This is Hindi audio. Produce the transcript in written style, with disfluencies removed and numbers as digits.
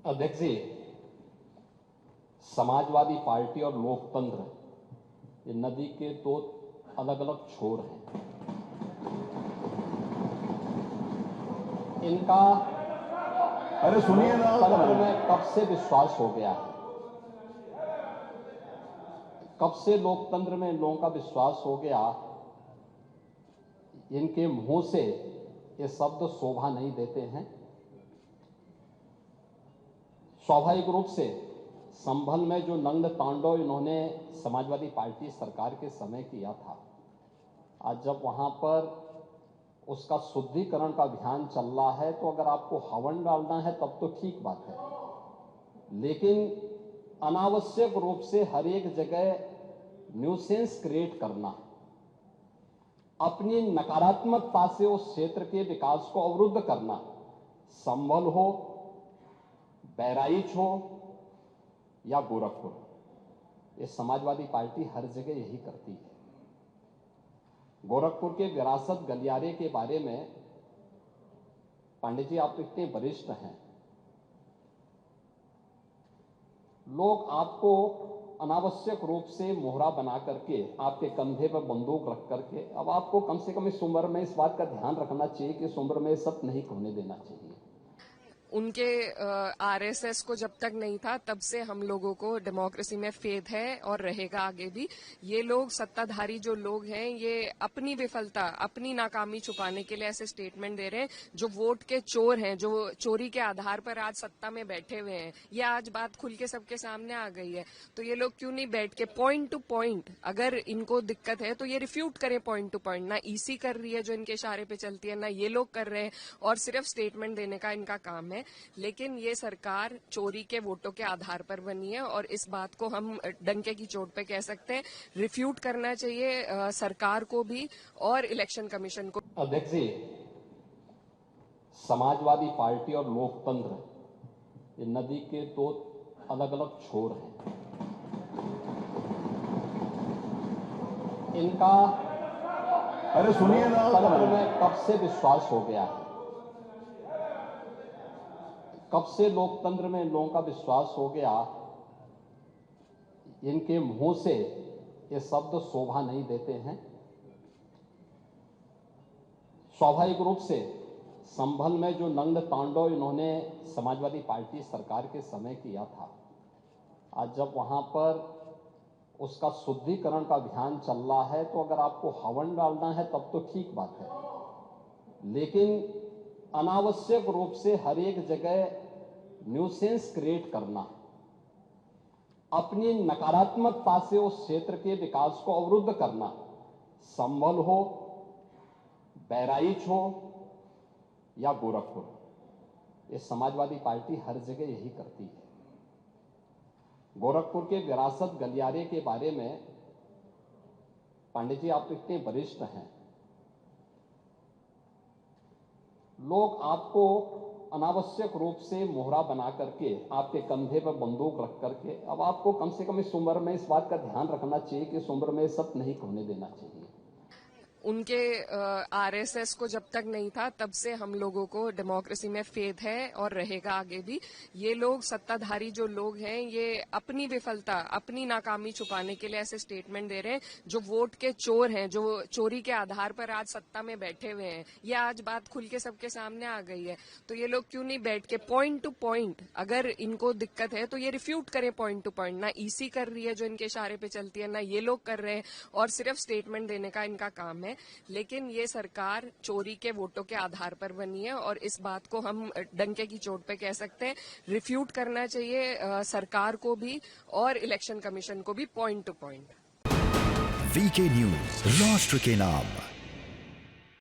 अध्यक्ष जी, समाजवादी पार्टी और लोकतंत्र ये नदी के दो अलग अलग छोर हैं। इनका अरे सुनिए ना, तंत्र में कब से विश्वास हो गया है, कब से लोकतंत्र में इन लोगों का विश्वास हो गया, इनके मुंह से ये शब्द शोभा नहीं देते हैं। स्वाभाविक रूप से संभल में जो नंद तांडव इन्होंने समाजवादी पार्टी सरकार के समय किया था, आज जब वहां पर उसका शुद्धिकरण का अभियान चल रहा है, तो अगर आपको हवन डालना है तब तो ठीक बात है, लेकिन अनावश्यक रूप से हर एक जगह न्यूसेंस क्रिएट करना, अपनी नकारात्मकता से उस क्षेत्र के विकास को अवरुद्ध करना, संभल हो, बहराइच हो या गोरखपुर, ये समाजवादी पार्टी हर जगह यही करती है। गोरखपुर के विरासत गलियारे के बारे में पांडे जी, आप इतने वरिष्ठ हैं, लोग आपको अनावश्यक रूप से मोहरा बना करके आपके कंधे पर बंदूक रख करके, अब आपको कम से कम इस उम्र में इस बात का ध्यान रखना चाहिए कि इस उम्र में सब नहीं होने देना चाहिए। उनके आरएसएस को जब तक नहीं था तब से हम लोगों को डेमोक्रेसी में फेथ है और रहेगा आगे भी। ये लोग सत्ताधारी जो लोग हैं, ये अपनी विफलता, अपनी नाकामी छुपाने के लिए ऐसे स्टेटमेंट दे रहे हैं। जो वोट के चोर हैं, जो चोरी के आधार पर आज सत्ता में बैठे हुए हैं, ये आज बात खुल के सबके सामने आ गई है। तो ये लोग क्यों नहीं बैठ के पॉइंट टू पॉइंट, अगर इनको दिक्कत है तो ये रिफ्यूट करें पॉइंट टू पॉइंट। ना ईसी कर रही है जो इनके इशारे पे चलती है, ना ये लोग कर रहे हैं, और सिर्फ स्टेटमेंट देने का इनका काम है। लेकिन ये सरकार चोरी के वोटों के आधार पर बनी है और इस बात को हम डंके की चोट पे कह सकते हैं। रिफ्यूट करना चाहिए सरकार को भी और इलेक्शन कमीशन को। अध्यक्ष जी, समाजवादी पार्टी और लोकतंत्र ये नदी के दो अलग अलग छोर हैं। इनका अरे सुनिए ना, तंत्र में कब से विश्वास हो गया है, कब से लोकतंत्र में इन लोगों का विश्वास हो गया, इनके मुंह से ये शब्द शोभा नहीं देते हैं। स्वाभाविक रूप से संभल में जो नंद तांडव इन्होंने समाजवादी पार्टी सरकार के समय किया था, आज जब वहां पर उसका शुद्धिकरण का अभियान चल रहा है, तो अगर आपको हवन डालना है तब तो ठीक बात है, लेकिन अनावश्यक रूप से हर एक जगह न्यूसेंस क्रिएट करना, अपनी नकारात्मकता से उस क्षेत्र के विकास को अवरुद्ध करना, संभल हो, बहराइच हो या गोरखपुर, ये समाजवादी पार्टी हर जगह यही करती है। गोरखपुर के विरासत गलियारे के बारे में पांडे जी, आप इतने वरिष्ठ हैं, लोग आपको अनावश्यक रूप से मोहरा बना करके आपके कंधे पर बंदूक रख करके, अब आपको कम से कम इस उम्र में इस बात का ध्यान रखना चाहिए कि इस उम्र में सब नहीं होने देना चाहिए। उनके आरएसएस को जब तक नहीं था तब से हम लोगों को डेमोक्रेसी में फेथ है और रहेगा आगे भी। ये लोग सत्ताधारी जो लोग हैं, ये अपनी विफलता, अपनी नाकामी छुपाने के लिए ऐसे स्टेटमेंट दे रहे हैं। जो वोट के चोर हैं, जो चोरी के आधार पर आज सत्ता में बैठे हुए हैं, ये आज बात खुल के सबके सामने आ गई है। तो ये लोग क्यों नहीं बैठ के पॉइंट टू पॉइंट, अगर इनको दिक्कत है तो ये रिफ्यूट करें पॉइंट टू पॉइंट। ना ईसी कर रही है जो इनके इशारे पे चलती है, ना ये लोग कर रहे हैं, और सिर्फ स्टेटमेंट देने का इनका काम है। लेकिन ये सरकार चोरी के वोटों के आधार पर बनी है और इस बात को हम डंके की चोट पे कह सकते हैं। रिफ्यूट करना चाहिए सरकार को भी और इलेक्शन कमीशन को भी point to point. VK news, राष्ट्र के नाम।